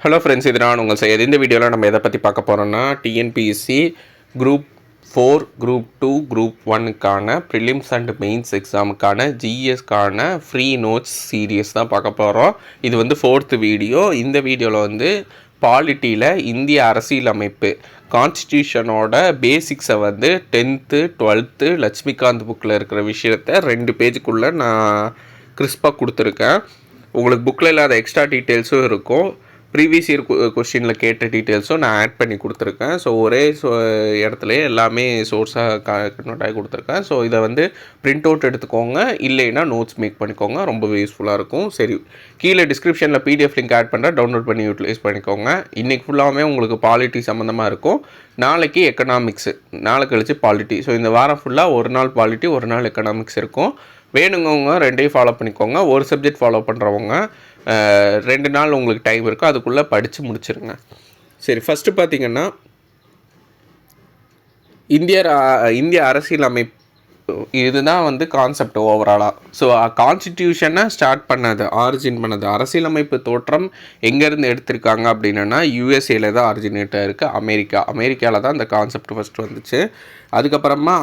Hello friends, இது நான் உங்கள் செய்ய இந்த வீடியோவில் நம்ம எதை பற்றி பார்க்க போகிறோம்னா டிஎன்பிஎஸ்சி குரூப் 4, குரூப் 2, குரூப் 1க்கான ப்ரிலிம்ஸ் அண்ட் மெயின்ஸ் எக்ஸாமுக்கான ஜிஎஸ்க்கான ஃப்ரீ நோட்ஸ் சீரியஸ் தான் பார்க்க போகிறோம். இது வந்து 4th வீடியோ. இந்த வீடியோவில் பாலிட்டியில் இந்திய அரசியலமைப்பு கான்ஸ்டியூஷனோட பேசிக்ஸை 10th 12th லட்சுமிகாந்த் புக்கில் இருக்கிற விஷயத்தை 2 பேஜுக்குள்ளே நான் கிறிஸ்பாக கொடுத்துருக்கேன். உங்களுக்கு புக்கில் இல்லாத எக்ஸ்ட்ரா டீட்டெயில்ஸும் இருக்கும். ப்ரீவியஸ் இயர் கொஸ்டினில் கேட்ட டீட்டெயில்ஸும் நான் ஆட் பண்ணி கொடுத்துருக்கேன். ஸோ ஒரே இடத்துலையே எல்லாமே சோர்ஸாக நோட் ஆகி கொடுத்துருக்கேன். ஸோ இதை பிரிண்ட் அவுட் எடுத்துக்கோங்க, இல்லைன்னா நோட்ஸ் மேக் பண்ணிக்கோங்க, ரொம்பவே யூஸ்ஃபுல்லாக இருக்கும். சரி, கீழே டிஸ்கிரிப்ஷனில் பிடிஎஃப் லிங்க் ஆட் பண்ணுறேன், டவுன்லோட் பண்ணி யூட்டிலைஸ் பண்ணிக்கோங்க. இன்றைக்கி ஃபுல்லாகவே உங்களுக்கு பாலிட்டி சம்மந்தமாக இருக்கும். நாளைக்கு எக்கனாமிக்ஸு, நாளை கழிச்சு பாலிட்டி. ஸோ இந்த வாரம் ஃபுல்லாக ஒரு நாள் பாலிட்டி, ஒரு நாள் எக்கனாமிக்ஸ் இருக்கும். வேணுங்கவங்க 2ஐயும் ஃபாலோ பண்ணிக்கோங்க. ஒரு சப்ஜெக்ட் ஃபாலோ பண்ணுறவங்க 2 நாள் உங்களுக்கு டைம் இருக்குது, அதுக்குள்ளே படித்து முடிச்சிருங்க. சரி, ஃபஸ்ட்டு பார்த்திங்கன்னா இந்திய அரசியலமைப்பு இதுதான் கான்செப்ட் ஓவராலாக. ஸோ கான்ஸ்டிடியூஷனை ஸ்டார்ட் பண்ணது, ஆரிஜின் பண்ணது, அரசியலமைப்பு தோற்றம் எங்கேருந்து எடுத்திருக்காங்க அப்படின்னா யூஎஸ்ஏல தான் ஆரிஜினேட்டாக இருக்குது. அமெரிக்காவில் தான் இந்த கான்செப்ட் ஃபஸ்ட்டு வந்துச்சு. அதுக்கப்புறமா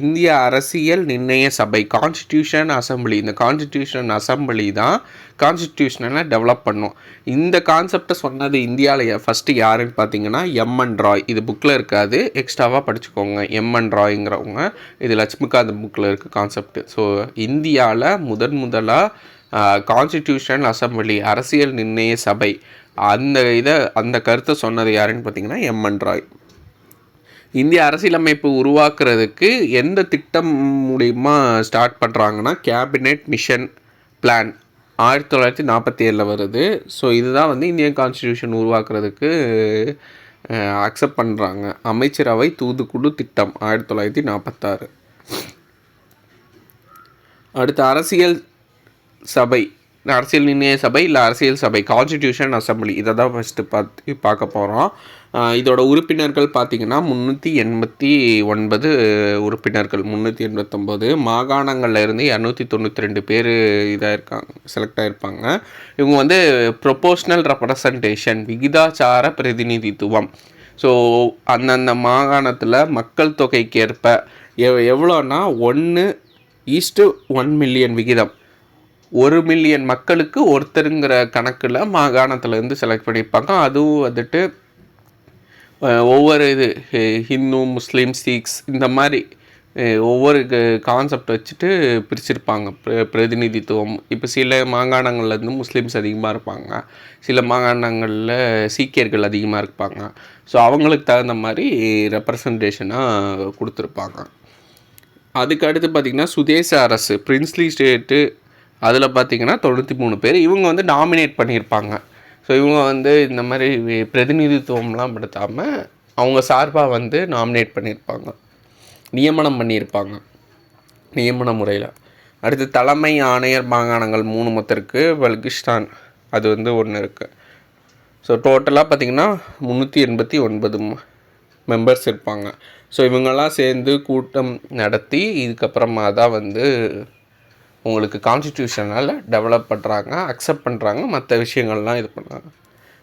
இந்திய அரசியல் நிர்ணய சபை, கான்ஸ்டிடியூஷன் அசம்பிளி, இந்த கான்ஸ்டிடியூஷன் அசம்பிளி தான் கான்ஸ்டிடியூஷனை டெவலப் பண்ணும். இந்த கான்செப்டை சொன்னது இந்தியாவில் ஃபஸ்ட்டு யாருன்னு பார்த்தீங்கன்னா எம்என் ராய். இது புக்கில் இருக்காது, எக்ஸ்ட்ராவாக படிச்சுக்கோங்க. எம்என் ராய்ங்கிறவங்க, இது லட்சுமிகாந்த் புக்கில் இருக்க கான்செப்ட். ஸோ இந்தியாவில் முதலாக கான்ஸ்டிடியூஷன் அசம்பிளி, அரசியல் நிர்ணய சபை, அந்த கருத்தை சொன்னது யாருன்னு பார்த்தீங்கன்னா எம்என் ராய். இந்திய அரசியலமைப்பு உருவாக்குறதுக்கு எந்த திட்டம் மூலிமா ஸ்டார்ட் பண்ணுறாங்கன்னா கேபினெட் மிஷன் பிளான் 1947 வருது. ஸோ இதுதான் இந்தியன் கான்ஸ்டியூஷன் உருவாக்குறதுக்கு அக்செப்ட் பண்ணுறாங்க. அமைச்சரவை தூதுக்குழு திட்டம் 1946. அடுத்து அரசியல் நிர்ணய சபை இல்லை அரசியல் சபை, கான்ஸ்டிடியூஷன் அசம்பிளி, இதை தான் ஃபஸ்ட்டு பார்க்க போகிறோம். இதோட உறுப்பினர்கள் பார்த்திங்கன்னா 389 உறுப்பினர்கள், 389. மாகாணங்களில் இருந்து 292 பேர் செலக்ட் ஆகிருப்பாங்க. இவங்க ப்ரொபோஷ்னல் ரெப்ரசன்டேஷன், விகிதாச்சார பிரதிநிதித்துவம். ஸோ அந்தந்த மாகாணத்தில் மக்கள் தொகைக்கு ஏற்ப எவ்வளோன்னா 1:1 மில்லியன் விகிதம், 1 மில்லியன் மக்களுக்கு ஒருத்தருங்கிற கணக்கில் மாகாணத்துலேருந்து செலக்ட் பண்ணியிருப்பாங்க. அதுவும் ஒவ்வொரு ஹிந்து, முஸ்லீம், சிக்ஸ் இந்த மாதிரி ஒவ்வொரு கான்செப்ட் வச்சுட்டு பிரிச்சிருப்பாங்க பிரதிநிதித்துவம். இப்போ சில மாகாணங்கள்லேருந்து முஸ்லீம்ஸ் அதிகமாக இருப்பாங்க, சில மாகாணங்களில் சீக்கியர்கள் அதிகமாக இருப்பாங்க. ஸோ அவங்களுக்கு தகுந்த மாதிரி ரெப்ரசன்டேஷனாக கொடுத்துருப்பாங்க. அதுக்கு அடுத்து பார்த்திங்கன்னா சுதேச அரசு, பிரின்ஸ்லி ஸ்டேட்டு, அதில் பார்த்திங்கன்னா 93 பேர். இவங்க நாமினேட் பண்ணியிருப்பாங்க. ஸோ இவங்க இந்த மாதிரி பிரதிநிதித்துவம்லாம் படுத்தாமல் அவங்க சார்பாக நாமினேட் பண்ணியிருப்பாங்க, நியமனம் பண்ணியிருப்பாங்க நியமன முறையில். அடுத்து தலைமை ஆணையர் மாகாணங்கள் 3 மொத்தம் இருக்குது. பல்கிஸ்தான் அது ஒன்று இருக்குது. ஸோ டோட்டலாக பார்த்திங்கன்னா 389 மெம்பர்ஸ் இருப்பாங்க. ஸோ இவங்கெல்லாம் சேர்ந்து கூட்டம் நடத்தி இதுக்கப்புறமா தான் உங்களுக்கு கான்ஸ்டிடியூஷனால் டெவலப் பண்ணுறாங்க, அக்செப்ட் பண்ணுறாங்க, மற்ற விஷயங்கள்லாம் இது பண்ணுறாங்க.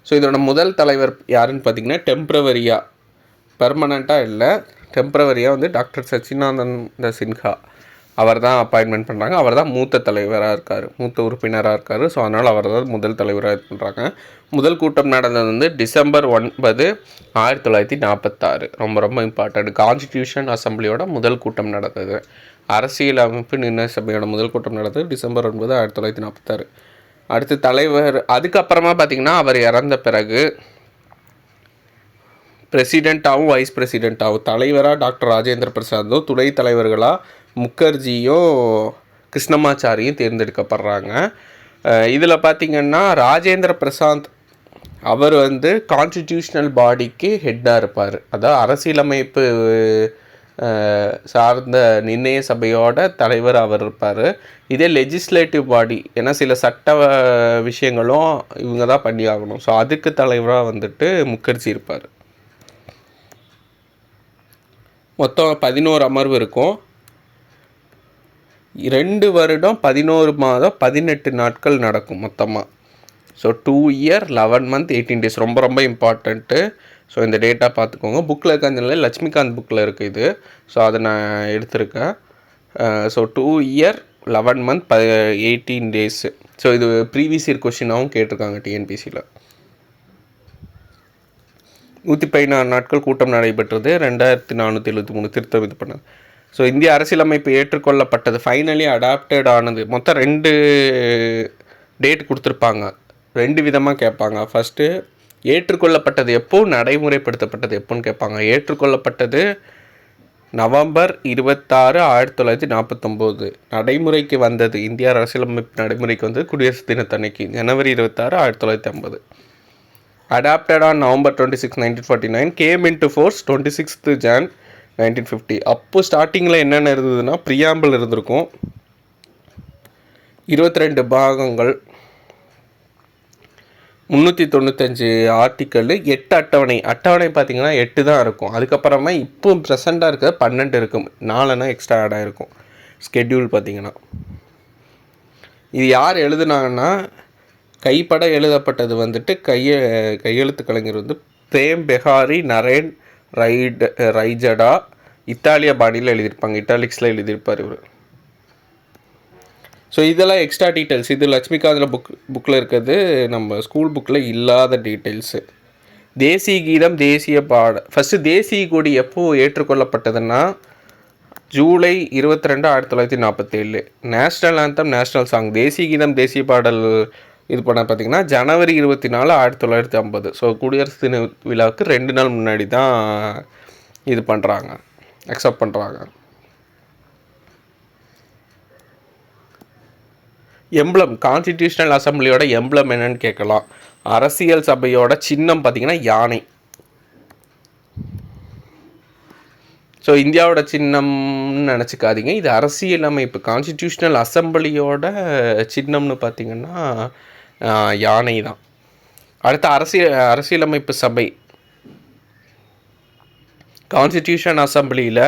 ஸோ இதோட முதல் தலைவர் யாருன்னு பார்த்திங்கன்னா டெம்ப்ரவரியாக, பெர்மனண்ட்டாக இல்லை, டெம்ப்ரவரியாக டாக்டர் சச்சிதானந்த சின்ஹா அவர் தான் அப்பாயின்மெண்ட் பண்ணுறாங்க. அவர் தான் மூத்த தலைவராக இருக்கார், மூத்த உறுப்பினராக இருக்கார். ஸோ அதனால் அவர் தான் முதல் தலைவராக இது பண்ணுறாங்க. முதல் கூட்டம் நடந்தது டிசம்பர் 9, 1946. ரொம்ப இம்பார்ட்டண்ட். கான்ஸ்டிடியூஷன் அசம்பிளியோட முதல் கூட்டம் நடந்தது. அரசியலமைப்பு நிர்ணய சபையோட முதல் கூட்டம் நடந்தது டிசம்பர் 9, 1946. அடுத்து தலைவர், அதுக்கப்புறமா பார்த்திங்கன்னா அவர் இறந்த பிறகு பிரசிடெண்ட்டாகவும் வைஸ் பிரசிடெண்ட்டாகவும், தலைவராக டாக்டர் ராஜேந்திர பிரசாத்தும், துணை தலைவர்களாக முகர்ஜியும் கிருஷ்ணமாச்சாரியும் தேர்ந்தெடுக்கப்படுறாங்க. இதில் பார்த்திங்கன்னா ராஜேந்திர பிரசாத் அவர் கான்ஸ்டிடியூஷனல் பாடிக்கு ஹெட்டாக இருப்பார், அதாவது அரசியலமைப்பு சார்ந்த நிர்ணய சபையோட தலைவர் அவர் இருப்பார். இதே லெஜிஸ்லேட்டிவ் பாடி, ஏன்னா சில சட்ட விஷயங்களும் இவங்க தான் பண்ணி ஆகணும். ஸோ அதுக்கு தலைவராக முகர்ஜி இருப்பார். மொத்தம் 11 அமர்வு இருக்கும். 2 வருடம் 11 மாதம் 18 நாட்கள் நடக்கும் மொத்தமாக. ஸோ 2 year 11 month 18 days ரொம்ப ரொம்ப இம்பார்ட்டண்ட்டு. ஸோ இந்த டேட்டா பார்த்துக்கோங்க. புக்கில் இருக்காதுனால லட்சுமிகாந்த் புக்கில் இருக்குது இது. ஸோ அதை நான் எடுத்திருக்கேன். So 2 year 11 month 18 days. So இது ப்ரீவியஸ் இயர் கொஷினாகவும் கேட்டிருக்காங்க டிஎன்பிசியில். 116 நாட்கள் கூட்டம் நடைபெற்றது. 2473 திருத்தம் இது பண்ணது. ஸோ இந்திய அரசியலமைப்பு ஏற்றுக்கொள்ளப்பட்டது, ஃபைனலி அடாப்டட் ஆனது. மொத்தம் 2 டேட் கொடுத்துருப்பாங்க, 2 விதமாக கேட்பாங்க. ஃபஸ்ட்டு ஏற்றுக்கொள்ளப்பட்டது எப்போ, நடைமுறைப்படுத்தப்பட்டது எப்போன்னு கேட்பாங்க. ஏற்றுக்கொள்ளப்பட்டது நவம்பர் 26, 1949. நடைமுறைக்கு வந்தது, இந்திய அரசியலமைப்பு நடைமுறைக்கு வந்தது குடியரசு தினத்தன்னைக்கு ஜனவரி 26, 1950. Adopted on November 26, 1949. Came into force 26th Jan 1950. அப்போது ஸ்டார்டிங்கில் என்னென்ன இருந்ததுன்னா, ப்ரியாம்பிள் இருந்திருக்கும், 22 பாகங்கள், 395 ஆர்டிக்கல், 8 அட்டவணை. அட்டவணை பார்த்திங்கன்னா 8 தான் இருக்கும். அதுக்கப்புறமா இப்போ ப்ரெசண்ட்டாக இருக்க 12 இருக்கும், 4 எக்ஸ்ட்ரா ஆட் ஆகிருக்கும். ஸ்கெட்யூல் பார்த்திங்கன்னா இது யார் எழுதுனாங்கன்னா, கைப்பட எழுதப்பட்டது வந்துட்டு கையெழுத்து கலைஞர் வந்து பிரேம் பெஹாரி நரேன் ரைஜடா. இத்தாலிய பாணியில் எழுதியிருப்பாங்க, இட்டாலிக்ஸில் எழுதியிருப்பார் இவர். ஸோ இதெல்லாம் எக்ஸ்ட்ரா டீட்டெயில்ஸ். இது லட்சுமிகாந்தில் புக்கில் இருக்கிறது, நம்ம ஸ்கூல் புக்கில் இல்லாத டீட்டெயில்ஸு. தேசிய கீதம், தேசிய ஃபஸ்ட்டு தேசிய கொடி எப்போது ஏற்றுக்கொள்ளப்பட்டதுன்னா July 22, 1947. National anthem, national song, தேசிய கீதம், தேசிய பாடல் இது பண்ண பார்த்திங்கன்னா ஜனவரி 24, 1950. ஸோ குடியரசு தின விழாவுக்கு 2 நாள் முன்னாடி தான் இது பண்ணுறாங்க, அக்செப்ட் பண்ணுறாங்க. எம்ப்ளம், கான்ஸ்டிடியூஷனல் அசம்பிளியோட எம்ப்ளம் என்னன்னு கேட்கலாம். அரசியல் சபையோட சின்னம் பார்த்திங்கன்னா யானை. ஸோ இந்தியாவோட சின்னம்னு நினச்சிக்காதீங்க, இது அரசியலமைப்பு கான்ஸ்டிடியூஷனல் அசம்பிளியோட சின்னம்னு பார்த்திங்கன்னா யானை தான். அடுத்த அரசியலமைப்பு சபை, கான்ஸ்டிடியூஷன் அசம்பிளியில்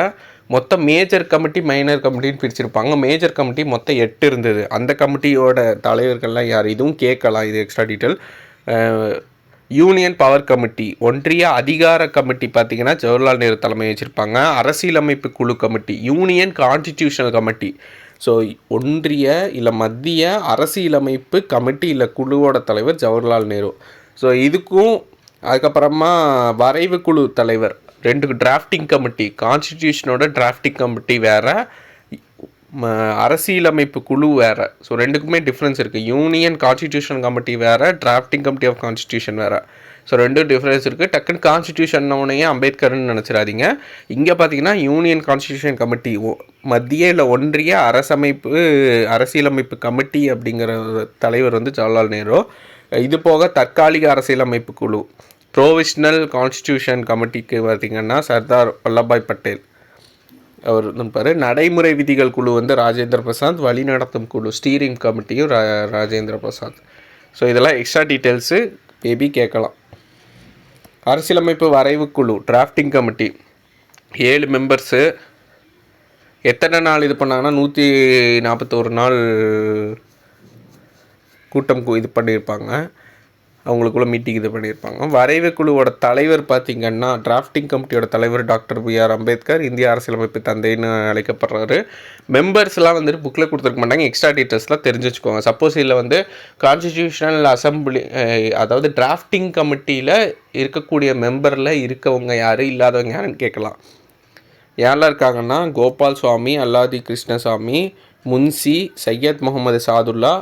மொத்தம் மேஜர் கமிட்டி, மைனர் கமிட்டின்னு பிரிச்சிருப்பாங்க. மேஜர் கமிட்டி மொத்தம் 8 இருந்தது. அந்த கமிட்டியோட தலைவர்கள்லாம் யார், இதுவும் கேட்கலாம், இது extra detail. Union power committee, ஒன்றிய அதிகார கமிட்டி பார்த்திங்கன்னா ஜவஹர்லால் நேரு தலைமை வச்சுருப்பாங்க. அரசியலமைப்பு குழு committee, union constitutional committee. So ஒன்றிய இல்லை மத்திய அரசியலமைப்பு கமிட்டி இல்லை குழுவோட தலைவர் ஜவஹர்லால் நேரு. ஸோ இதுக்கும் அதுக்கப்புறமா வரைவு குழு தலைவர், 2 டிராஃப்டிங் கமிட்டி, கான்ஸ்டிடியூஷனோட டிராஃப்டிங் கமிட்டி வேறு, அரசியலமைப்பு குழு வேறு. ஸோ 2க்குமே டிஃப்ரென்ஸ் இருக்குது. யூனியன் கான்ஸ்டிடியூஷன் கமிட்டி வேறு, டிராஃப்டிங் கமிட்டி ஆஃப் கான்ஸ்டிடியூஷன் வேறு. ஸோ 2 டிஃப்ரென்ஸ் இருக்குது. டக்குன்னு கான்ஸ்டிடியூஷன்னோடனே அம்பேத்கர்னு நினச்சிடாதீங்க. இங்கே பார்த்தீங்கன்னா யூனியன் கான்ஸ்டிடியூஷன் கமிட்டி, மத்திய இல்லை ஒன்றிய அரசியலமைப்பு கமிட்டி அப்படிங்கிற தலைவர் வந்து ஜவஹர்லால் நேரு. இது போக தற்காலிக அரசியலமைப்பு குழு, ப்ரோவிஷ்னல் கான்ஸ்டிடியூஷன் கமிட்டிக்கு பார்த்திங்கன்னா சர்தார் வல்லபாய் பட்டேல் அவர் இருப்பார். நடைமுறை விதிகள் குழு வந்து ராஜேந்திர பிரசாத். வழிநடத்தும் குழு ஸ்டீரிங் கமிட்டியும் ராஜேந்திர பிரசாத். ஸோ இதெல்லாம் எக்ஸ்ட்ரா டீட்டெயில்ஸு மேபி கேட்கலாம். அரசியலமைப்பு வரைவு குழு, டிராஃப்டிங் கமிட்டி, 7 மெம்பர்ஸு. எத்தனை நாள் இது பண்ணாங்கன்னா 141 நாள் கூட்டம் இது பண்ணியிருப்பாங்க, அவங்களுக்குள்ள மீட்டிங் இது பண்ணியிருப்பாங்க. வரைவு குழுவோட தலைவர் பார்த்திங்கன்னா, டிராஃப்டிங் கமிட்டியோட தலைவர் டாக்டர் B.R. அம்பேத்கர், இந்திய அரசியலமைப்பு தந்தைன்னு அழைக்கப்படுறாரு. மெம்பர்ஸ்லாம் வந்துட்டு புக்கில் கொடுத்துருக்க மாட்டாங்க, எக்ஸ்ட்ரா டீட்டெயில்ஸ்லாம் தெரிஞ்சு வச்சுக்கோங்க. சப்போஸ் இதில் வந்து கான்ஸ்டிடியூஷனல் அசம்பிளி, அதாவது டிராஃப்டிங் கமிட்டியில் இருக்கக்கூடிய மெம்பரில் இருக்கவங்க யார், இல்லாதவங்க யாருன்னு கேட்கலாம். யாரெல்லாம் இருக்காங்கன்னா, கோபால் சுவாமி, அல்லாதி கிருஷ்ணசாமி, முன்சி, சையத் முகமது சாதுல்லா,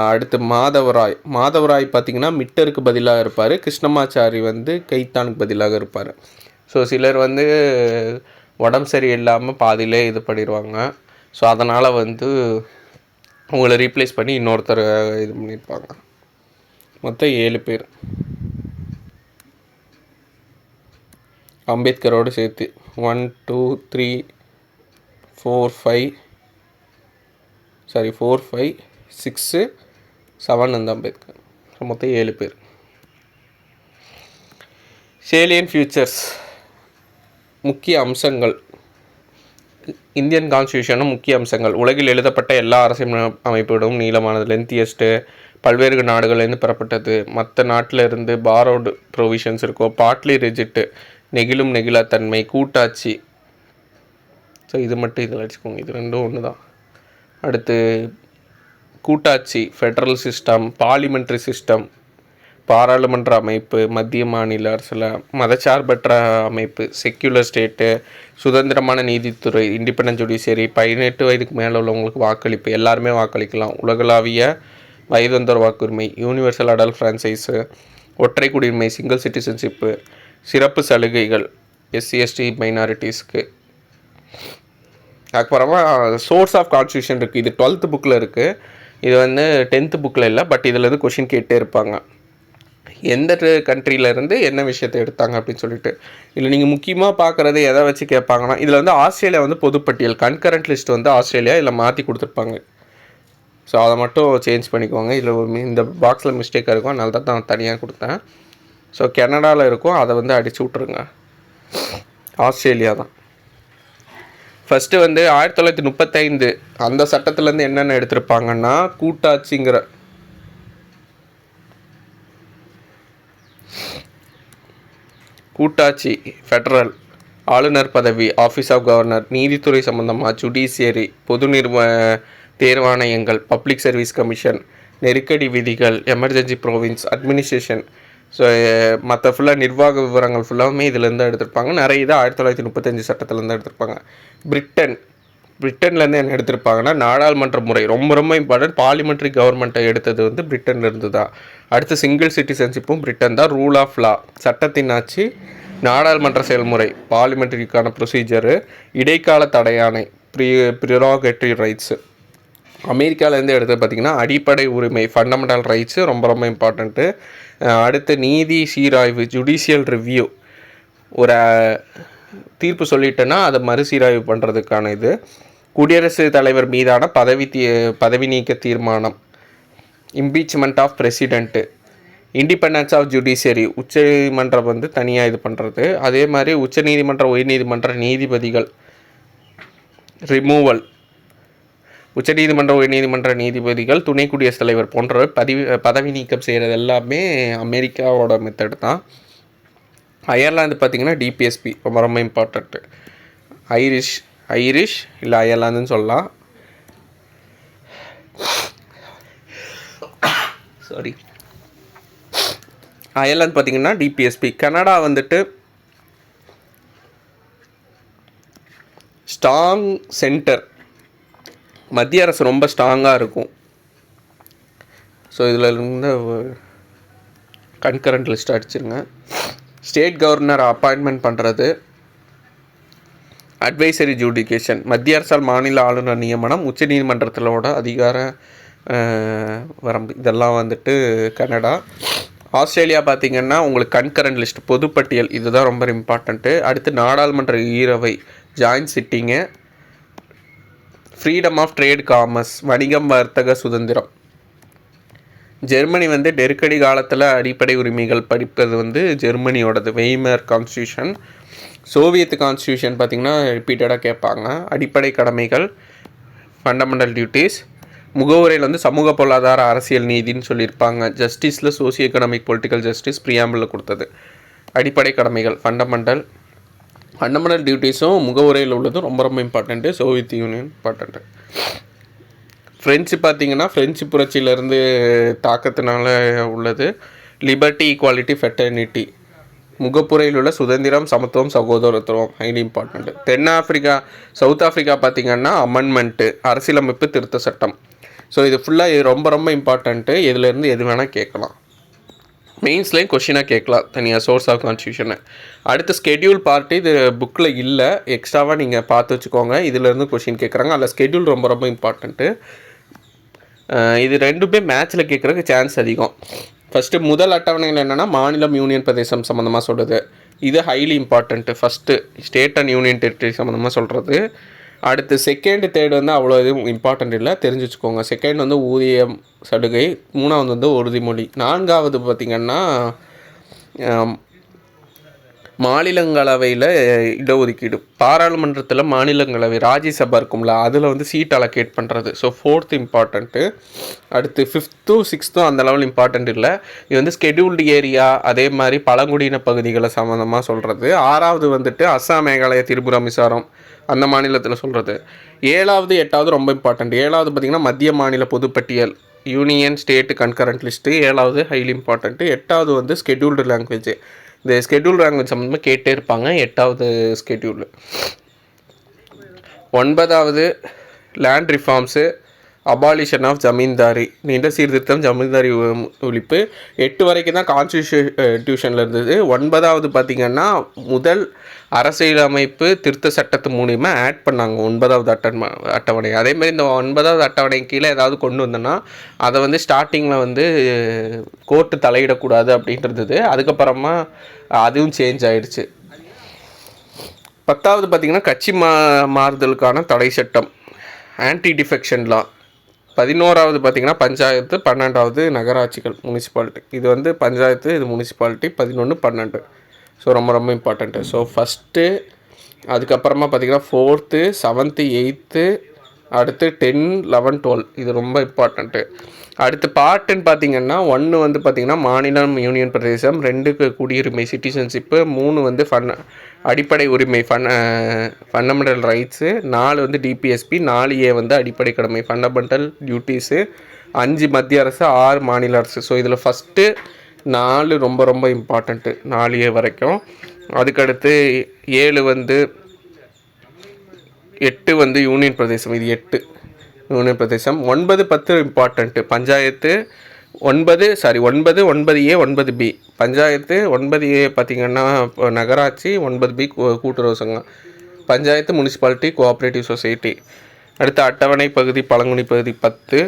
அடுத்து மாதவராய் பார்த்திங்கன்னா மிட்டருக்கு பதிலாக இருப்பார். கிருஷ்ணமாச்சாரி வந்து கைத்தானுக்கு பதிலாக இருப்பார். ஸோ சிலர் வந்து உடம்பு சரியில்லாமல் பாதியிலே இது பண்ணிடுவாங்க. ஸோ அதனால் வந்து உங்களை ரீப்ளேஸ் பண்ணி இன்னொருத்தர் இது பண்ணியிருப்பாங்க. மொத்தம் 7 பேர் அம்பேத்கரோடு சேர்த்து. 1 2 3 4 5 6 7 அந்த அம்பேத்கர். மொத்தம் 7 பேர். சேலியன் ஃபியூச்சர்ஸ், முக்கிய அம்சங்கள். இந்தியன் கான்ஸ்டியூஷனும் முக்கிய அம்சங்கள். உலகில் எழுதப்பட்ட எல்லா அரசியல் அமைப்புகளும் நீளமானது, லென்த்தியஸ்ட்டு, பல்வேறு நாடுகள்லேருந்து பெறப்பட்டது. மற்ற நாட்டில் இருந்து பாரோடு ப்ரொவிஷன்ஸ் இருக்கும். பார்ட்லி ரிஜிட்டு, நெகிழும் நெகிழாத்தன்மை, கூட்டாட்சி. ஸோ இது மட்டும் இதில் வச்சுக்கோங்க, இது ரெண்டும் ஒன்று தான். அடுத்து கூட்டாட்சி, ஃபெடரல் சிஸ்டம், பார்லிமெண்ட்ரி சிஸ்டம், பாராளுமன்ற அமைப்பு, மத்திய மாநில அரசில், மதச்சார்பற்ற அமைப்பு, செக்யூலர் ஸ்டேட்டு, சுதந்திரமான நீதித்துறை, இண்டிபெண்டன்ட் ஜுடிஷியரி, 18 வயதுக்கு மேலே உள்ளவங்களுக்கு வாக்களிப்பு, எல்லாருமே வாக்களிக்கலாம், உலகளாவிய வயதொந்தர் வாக்குரிமை, யூனிவர்சல் அடல்ட் ஃப்ரான்ச்சைஸு, ஒற்றை குடியுரிமை, சிங்கிள் சிட்டிசன்ஷிப்பு, சிறப்பு சலுகைகள் SC/ST மைனாரிட்டிஸ்க்கு. அதுக்கப்புறமா சோர்ஸ் ஆஃப் கான்ஸ்டியூஷன் இருக்குது. இது 12th புக்கில் இருக்குது. இது 10th புக்கில் இல்லை, பட் இதில் இருந்து கொஷின் கேட்டே இருப்பாங்க. எந்த கண்ட்ரியிலேருந்து என்ன விஷயத்தை எடுத்தாங்க அப்படின்னு சொல்லிட்டு. இதில் நீங்கள் முக்கியமாக பார்க்குறது எதை வச்சு கேட்பாங்கன்னா, இதில் ஆஸ்திரேலியா பொதுப்பட்டியல் கன்கரண்ட் லிஸ்ட் ஆஸ்திரேலியா இதில் மாற்றி கொடுத்துருப்பாங்க. ஸோ அதை மட்டும் சேஞ்ச் பண்ணிக்கோங்க. இதில் இந்த பாக்ஸில் மிஸ்டேக்காக இருக்கும், அதனால தான் நான் தனியாக கொடுத்தேன். ஸோ கனடாவில் இருக்கும், அதை அடிச்சு விட்ருங்க. ஆஸ்திரேலியா தான் ஃபஸ்ட்டு 1935 அந்த சட்டத்துலேருந்து என்னென்ன எடுத்திருப்பாங்கன்னா, கூட்டாட்சிங்கிற கூட்டாட்சி, ஃபெடரல், ஆளுநர் பதவி, ஆஃபீஸ் ஆஃப் கவர்னர், நீதித்துறை சம்மந்தமாக, ஜுடிஷியரி, பொது தேர்வாணையங்கள், பப்ளிக் சர்வீஸ் கமிஷன், நெருக்கடி விதிகள், எமர்ஜென்சி ப்ரோவின்ஸ், அட்மினிஸ்ட்ரேஷன். ஸோ மற்ற ஃபுல்லாக நிர்வாக விவரங்கள் ஃபுல்லாமே இதிலேருந்து எடுத்திருப்பாங்க. நிறைய இதை 1935 சட்டத்துலேருந்து எடுத்திருப்பாங்க. பிரிட்டன்லேருந்து என்ன எடுத்திருப்பாங்கன்னா, நாடாளுமன்ற முறை ரொம்ப ரொம்ப இம்பார்ட்டன்ட். பார்லிமெண்ட்ரி கவர்மெண்ட்டை எடுத்தது பிரிட்டன்லேருந்து தான். அடுத்து சிங்கிள் சிட்டிசன்ஷிப்பும் பிரிட்டன் தான். ரூல் ஆஃப் லா, சட்டத்தின் ஆட்சி, நாடாளுமன்ற செயல்முறை, பார்லிமெண்ட்ரிக்கான ப்ரொசீஜரு, இடைக்கால தடையாணை, ப்ரிரோகேட்டரி ரைட்ஸு. அமெரிக்காவிலேருந்து எடுத்து பார்த்திங்கன்னா, அடிப்படை உரிமை, ஃபண்டமெண்டல் ரைட்ஸு ரொம்ப ரொம்ப இம்பார்ட்டண்ட்டு. அடுத்து நீதி சீராய்வு, ஜுடிஷியல் ரிவ்யூ, ஒரு தீர்ப்பு சொல்லிட்டேன்னா அதை மறுசீராய்வு பண்ணுறதுக்கான இது. குடியரசுத் தலைவர் மீதான பதவி நீக்க தீர்மானம், impeachment of president, independence of judiciary, உச்சநீதிமன்றம் தனியாக இது பண்ணுறது. அதே மாதிரி உச்சநீதிமன்ற உயர்நீதிமன்ற நீதிபதிகள் ரிமூவல், உச்சநீதிமன்ற உயர்நீதிமன்ற நீதிபதிகள், துணை குடியரசுத் தலைவர் போன்றவை பதவி நீக்கம் செய்கிறது எல்லாமே அமெரிக்காவோட மெத்தட் தான். அயர்லாந்து பார்த்திங்கன்னா டிபிஎஸ்பி ரொம்ப ரொம்ப இம்பார்ட்டண்ட்டு. ஐரிஷ் இல்லை அயர்லாந்துன்னு சொல்லலாம். சாரி, அயர்லாந்து பார்த்திங்கன்னா டிபிஎஸ்பி. கனடா ஸ்ட்ராங் சென்டர், மத்திய அரசு ரொம்ப ஸ்ட்ராங்காக இருக்கும். ஸோ இதில் கன்கரண்ட் லிஸ்ட் அடிச்சிருங்க. ஸ்டேட் கவர்னர் அப்பாயின்மெண்ட் பண்ணுறது, அட்வைசரி ஜூடிகேஷன், மத்திய அரசால் மாநில ஆளுநர் நியமனம், உச்சநீதிமன்றத்திலோட அதிகார வரம்பு, இதெல்லாம் கனடா. ஆஸ்திரேலியா பார்த்திங்கன்னா உங்களுக்கு கன்கரண்ட் லிஸ்ட், பொதுப்பட்டியல், இதுதான் ரொம்ப இம்பார்ட்டண்ட்டு. அடுத்து நாடாளுமன்ற ஈரவை, joint sitting, freedom of trade commerce, வணிகம் வர்த்தக சுதந்திரம். ஜெர்மனி நெருக்கடி காலத்தில் அடிப்படை உரிமைகள் படிப்பது ஜெர்மனியோடது, வெய்மர் கான்ஸ்டியூஷன். சோவியத் கான்ஸ்டியூஷன் பார்த்திங்கன்னா ரிப்பீட்டடாக கேட்பாங்க. அடிப்படை கடமைகள், ஃபண்டமெண்டல் டியூட்டிஸ். முகவுரையில் சமூக பொருளாதார அரசியல் நீதின்னு சொல்லியிருப்பாங்க. ஜஸ்டிஸில் சோசியோ எக்கனாமிக் பொலிட்டிக்கல் ஜஸ்டிஸ் ப்ரியாம்பிளில் கொடுத்தது. அடிப்படை கடமைகள், ஃபண்டமெண்டல் டியூட்டிஸும் முகவுரையில் உள்ளதும் ரொம்ப ரொம்ப important. Soviet union important. French பார்த்திங்கன்னா ஃப்ரெஞ்சு புரட்சியிலேருந்து தாக்கத்தினால உள்ளது. லிபர்ட்டி, ஈக்குவாலிட்டி, ஃபெட்டர்னிட்டி, முகப்புரையில் உள்ள சுதந்திரம், சமத்துவம், சகோதரத்துவம், ஹைலி இம்பார்ட்டண்ட்டு. சவுத் ஆஃப்ரிக்கா பார்த்திங்கன்னா அமெண்ட்மெண்ட்டு, அரசியலமைப்பு திருத்த சட்டம். ஸோ இது ஃபுல்லாக ரொம்ப ரொம்ப இம்பார்ட்டண்ட்டு. இதிலேருந்து எது வேணால் கேட்கலாம். மெயின்ஸ்லேயும் கொஷினாக கேட்கலாம் தனியாக, சோர்ஸ் ஆஃப் கான்ஸ்டியூஷனை. அடுத்து ஸ்கெடியூல் பார்ட்டு, இது புக்கில் இல்லை, எக்ஸ்ட்ராவாக நீங்கள் பார்த்து வச்சுக்கோங்க. இதிலேருந்து கொஷின் கேட்குறாங்க. அதில் ஸ்கெடியூல் ரொம்ப ரொம்ப இம்பார்ட்டண்ட்டு. இது ரெண்டுமே மேட்ச்சில் கேட்குறதுக்கு சான்ஸ் அதிகம். ஃபஸ்ட்டு முதல் அட்டவணையில் என்னென்னா மாநிலம், யூனியன் பிரதேசம் சம்மந்தமாக சொல்கிறது. இது highly important. First state and union territory சம்மந்தமாக சொல்கிறது. அடுத்து செகண்ட் தேர்டு அவ்வளோ எதுவும் இம்பார்ட்டண்ட் இல்லை, தெரிஞ்சு வச்சுக்கோங்க. செகண்ட் ஊதியம் சலுகை, மூணாவது உறுதிமொழி, நான்காவது பார்த்திங்கன்னா மாநிலங்களவையில் இடஒதுக்கீடு, பாராளுமன்றத்தில் மாநிலங்களவை ராஜ்யசபா இருக்கும்ல, அதில் வந்து சீட் அலோகேட் பண்ணுறது. So 4th important. அடுத்து 5th 6th அந்த லெவல் இம்பார்ட்டண்ட் இல்லை. இது வந்து ஸ்கெடியூல்டு ஏரியா, அதே மாதிரி பழங்குடியின பகுதிகளை சம்மந்தமாக சொல்கிறது. 6வது வந்துட்டு அஸ்ஸாம், மேகாலயா, திரிபுரா, மிசோரம் அந்த மாநிலத்தில் சொல்கிறது. 7வது 8வது ரொம்ப இம்பார்ட்டண்ட். 7வது பார்த்திங்கன்னா மத்திய மாநில பொதுப்பட்டியல், யூனியன் ஸ்டேட் கன்கரண்ட் லிஸ்ட்டு. 7வது ஹைலி இம்பார்ட்டண்ட்டு. 8வது வந்து ஸ்கெடியூல்டு லாங்குவேஜ். இந்த ஸ்கெடியூல் லாங்குவேஜ் சம்மந்தமாக கேட்டே இருப்பாங்க. 8வது ஸ்கெடியூல். 9வது land reforms, abolition of zamindari, நீண்ட சீர்திருத்தம், ஜமீன்தாரி ஒழிப்பு. 8 வரைக்கும் தான் கான்ஸ்டியூஷனில் இருந்தது. 9வது பார்த்திங்கன்னா முதல் அரசியலமைப்பு திருத்த சட்டத்து மூலிமா ஆட் பண்ணாங்க 9வது அட்டவணை. அதேமாதிரி இந்த 9வது அட்டவணை கீழே ஏதாவது கொண்டு வந்தோன்னா அதை வந்து ஸ்டார்டிங்கில் வந்து கோர்ட்டு தலையிடக்கூடாது அப்படின்றது. அதுக்கப்புறமா அதுவும் சேஞ்ச் ஆகிடுச்சு. 10வது பார்த்திங்கன்னா கட்சி மாறுதலுக்கான தடை சட்டம், ஆன்டி டிஃபெக்ஷன் லா. 11வது பார்த்திங்கன்னா பஞ்சாயத்து. 12வது நகராட்சிகள், முனிசிபாலிட்டி. இது வந்து பஞ்சாயத்து, இது முனிசிபாலிட்டி. 11, 12. ஸோ ரொம்ப ரொம்ப இம்பார்ட்டண்ட்டு. ஸோ ஃபஸ்ட்டு, அதுக்கப்புறமா பார்த்திங்கன்னா 4th 7th 8th, அடுத்து 10 11 12. இது ரொம்ப இம்பார்ட்டண்ட்டு. அடுத்து பார்ட்டுன்னு பார்த்திங்கன்னா 1 வந்து பார்த்திங்கன்னா மாநிலம், யூனியன் பிரதேசம். 2 குடியுரிமை, சிட்டிசன்ஷிப்பு. 3 வந்து அடிப்படை உரிமை, ஃபண்டமெண்டல் ரைட்ஸு. 4 வந்து டிபிஎஸ்பி. 4A வந்து அடிப்படை கடமை, ஃபண்டமெண்டல் டியூட்டிஸு. 5 மத்திய அரசு, 6 மாநில அரசு. ஸோ இதில் ஃபஸ்ட்டு 4 ரொம்ப ரொம்ப இம்பார்ட்டண்ட்டு, 4A வரைக்கும். அதுக்கடுத்து 7 வந்து 8 வந்து யூனியன் பிரதேசம். இது 8 யூனியன் பிரதேசம். 9 10 important, panchayat. 9 9A 9B panchayat. 9A பார்த்திங்கன்னா நகராட்சி. 9B கூட்டுறவு சங்கம். Panchayat, municipality, cooperative society. அடுத்து அட்டவணை பகுதி, பழங்குடி பகுதி 10.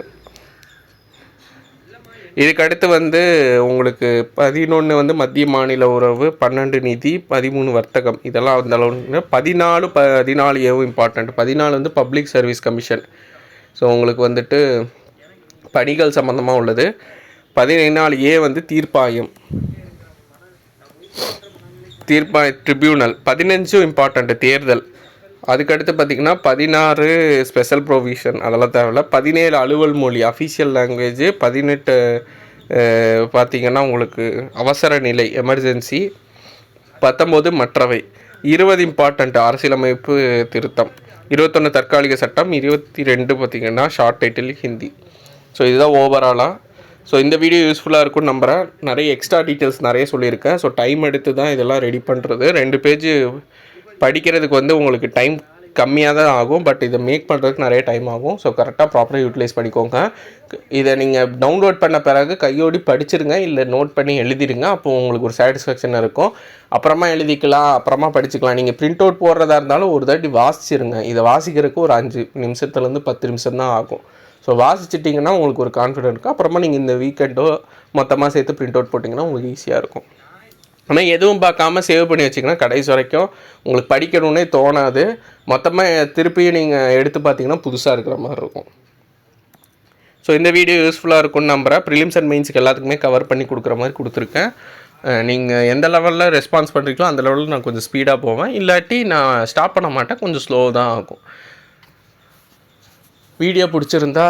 இதுக்கடுத்து வந்து உங்களுக்கு 11 வந்து மத்திய மாநில உறவு, 12 நிதி, 13 வர்த்தகம். இதெல்லாம் அந்த அளவு. 14 14A இம்பார்ட்டண்ட். 14 வந்து பப்ளிக் சர்வீஸ் கமிஷன். ஸோ உங்களுக்கு வந்துட்டு பணிகள் சம்மந்தமாக உள்ளது. 14A வந்து தீர்ப்பாயம், ட்ரிபியூனல். 15 இம்பார்ட்டண்ட்டு, தேர்தல். அதுக்கடுத்து பார்த்திங்கன்னா 16 ஸ்பெஷல் ப்ரொவிஷன், அதெல்லாம் தேவையில்ல. 17 அலுவல் மொழி, அஃபிஷியல் லாங்குவேஜ். 18 பார்த்திங்கன்னா உங்களுக்கு அவசர நிலை, எமர்ஜென்சி. 19 மற்றவை. 20 இம்பார்ட்டண்ட், அரசியலமைப்பு திருத்தம். 21 தற்காலிக சட்டம். 22 பார்த்திங்கன்னா ஷார்ட் டைட்டில், ஹிந்தி. ஸோ இதுதான் ஓவராலாக. ஸோ இந்த வீடியோ யூஸ்ஃபுல்லாக இருக்கும்னு நம்புகிறேன். நிறைய எக்ஸ்ட்ரா டீட்டெயில்ஸ் நிறைய சொல்லியிருக்கேன். ஸோ டைம் எடுத்து தான் இதெல்லாம் ரெடி பண்ணுறது. 2 பேஜ் படிக்கிறதுக்கு வந்து உங்களுக்கு டைம் கம்மியாக தான் ஆகும், பட் இதை மேக் பண்ணுறதுக்கு நிறைய டைம் ஆகும். ஸோ கரெக்டாக ப்ராப்பராக யூட்டிலைஸ் பண்ணிக்கோங்க. இதை நீங்கள் டவுன்லோட் பண்ண பிறகு கையோடி படிச்சிருங்க, இல்லை நோட் பண்ணி எழுதிடுங்க. அப்போது உங்களுக்கு ஒரு சாட்டிஸ்ஃபேக்ஷன் இருக்கும். அப்புறமா எழுதிக்கலாம், அப்புறமா படிச்சுக்கலாம். நீங்கள் பிரிண்ட் அவுட் போடுறதா இருந்தாலும் ஒரு தாட்டி வாசிச்சிருங்க. இதை வாசிக்கிறதுக்கு ஒரு 5 நிமிஷத்துலேருந்து 10 நிமிஷம் தான் ஆகும். ஸோ வாசிச்சிட்டிங்கன்னா உங்களுக்கு ஒரு கான்ஃபிடென்ட் இருக்கும். அப்புறமா நீங்கள் இந்த வீக்கெண்டோ மொத்தமாக சேர்த்து பிரிண்ட் அவுட் போட்டிங்கன்னா உங்களுக்கு ஈஸியாக இருக்கும். ஆனால் எதுவும் பார்க்காம சேவ் பண்ணி வச்சிங்கன்னா கடைசி வரைக்கும் உங்களுக்கு படிக்கணுன்னே தோணாது. மொத்தமாக திருப்பியும் நீங்கள் எடுத்து பார்த்தீங்கன்னா புதுசாக இருக்கிற மாதிரி இருக்கும். ஸோ இந்த வீடியோ யூஸ்ஃபுல்லாக இருக்கும்னு நம்புகிறேன். ப்ரிலிம்ஸ் அண்ட் மெயின்ஸுக்கு எல்லாத்துக்குமே கவர் பண்ணி கொடுக்குற மாதிரி கொடுத்துருக்கேன். நீங்கள் எந்த லெவலில் ரெஸ்பான்ஸ் பண்ணுறீங்களோ அந்த லெவலில் நான் கொஞ்சம் ஸ்பீடாக போவேன், இல்லாட்டி நான் ஸ்டாப் பண்ண மாட்டேன், கொஞ்சம் ஸ்லோ தான் ஆகும். வீடியோ பிடிச்சிருந்தா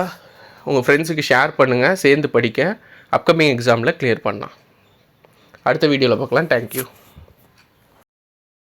உங்கள் ஃப்ரெண்ட்ஸுக்கு ஷேர் பண்ணுங்கள், சேர்ந்து படிக்க அப்கமிங் எக்ஸாமில் கிளியர் பண்ணலாம். அடுத்த வீடியோவில் பார்க்கலாம். தேங்க்யூ.